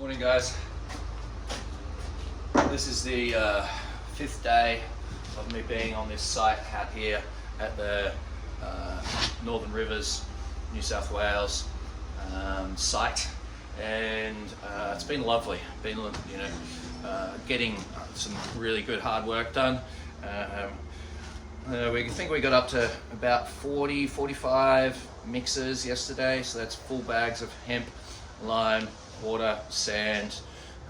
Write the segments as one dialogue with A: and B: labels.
A: Morning guys. This is the 5th day of me being on this site out here at the Northern Rivers, New South Wales site, and it's been lovely. Been getting some really good hard work done. We think we got up to about 45 mixes yesterday, so that's full bags of hemp, lime, water, sand,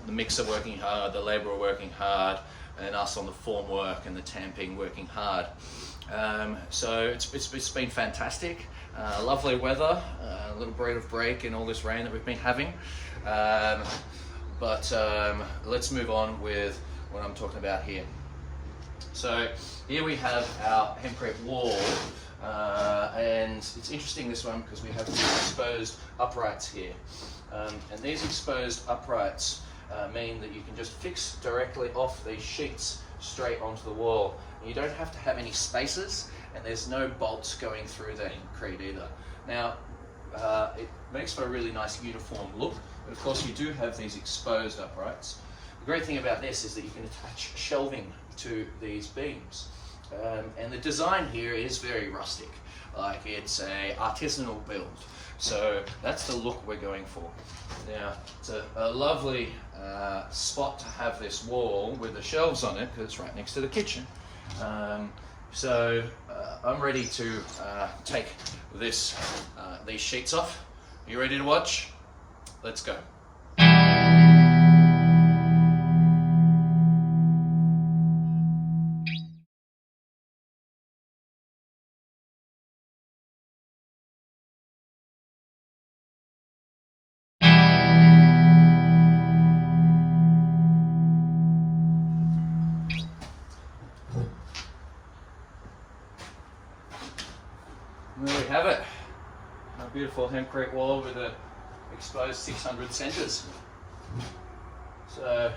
A: the mixer working hard, the labourer working hard, and us on the form work and the tamping working hard. So it's been fantastic. Lovely weather, a little bit of break in all this rain that we've been having. But let's move on with what I'm talking about here. So here we have our Hempcrete wall, and it's interesting, this one, because we have these exposed uprights here. And these exposed uprights mean that you can just fix directly off these sheets straight onto the wall. And you don't have to have any spaces, and there's no bolts going through the Hempcrete either. Now, it makes for a really nice uniform look, but of course you do have these exposed uprights. The great thing about this is that you can attach shelving to these beams. And the design here is very rustic, like it's a artisanal build. So that's the look we're going for. Now, it's a lovely spot to have this wall with the shelves on it, because it's right next to the kitchen. So I'm ready to take these sheets off. Are you ready to watch? Let's go. There we have it, a beautiful Hempcrete wall with a exposed 600 centres. So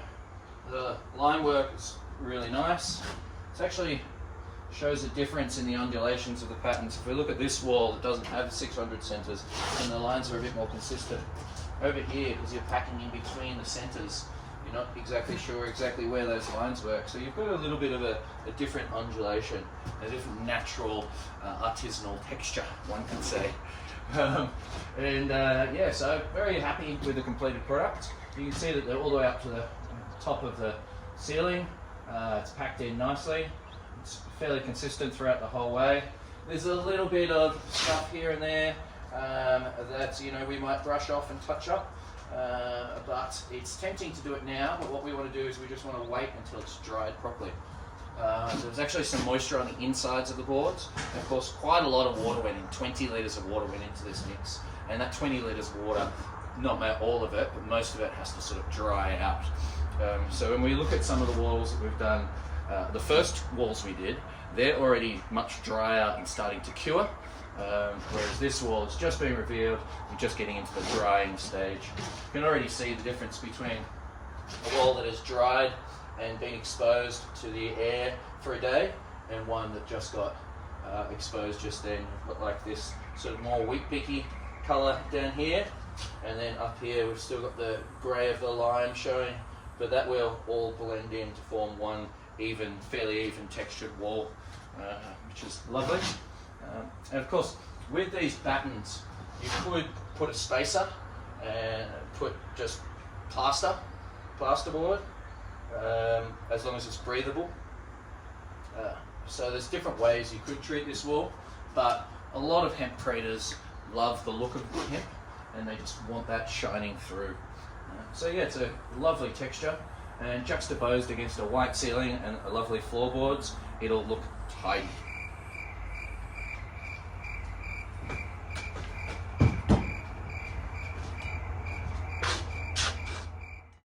A: the line work is really nice. It actually shows a difference in the undulations of the patterns. If we look at this wall, it doesn't have 600 centres, and the lines are a bit more consistent. Over here, because you're packing in between the centres, you're not exactly sure exactly where those lines work. So you've got a little bit of a different undulation, a different natural artisanal texture, one can say. Yeah, so very happy with the completed product. You can see that they're all the way up to the top of the ceiling. It's packed in nicely. It's fairly consistent throughout the whole way. There's a little bit of stuff here and there that we might brush off and touch up. But it's tempting to do it now, but what we want to do is we just want to wait until it's dried properly. There's actually some moisture on the insides of the boards. And of course, quite a lot of water went in, 20 litres of water went into this mix. And that 20 litres of water, not all of it, but most of it has to sort of dry out. So when we look at some of the walls that we've done, the first walls we did, they're already much drier and starting to cure. Whereas this wall is just being revealed, we're just getting into the drying stage. You can already see the difference between a wall that is dried and been exposed to the air for a day, and one that just got exposed just then. We've got like this sort of more wheat picky colour down here, and then up here we've still got the grey of the lime showing, but that will all blend in to form one even, fairly even textured wall, which is lovely. And of course, with these battens, you could put a spacer and put just plasterboard, as long as it's breathable. So there's different ways you could treat this wall, but a lot of hempcreters love the look of hemp, and they just want that shining through. So yeah, it's a lovely texture, and juxtaposed against a white ceiling and a lovely floorboards, it'll look tidy.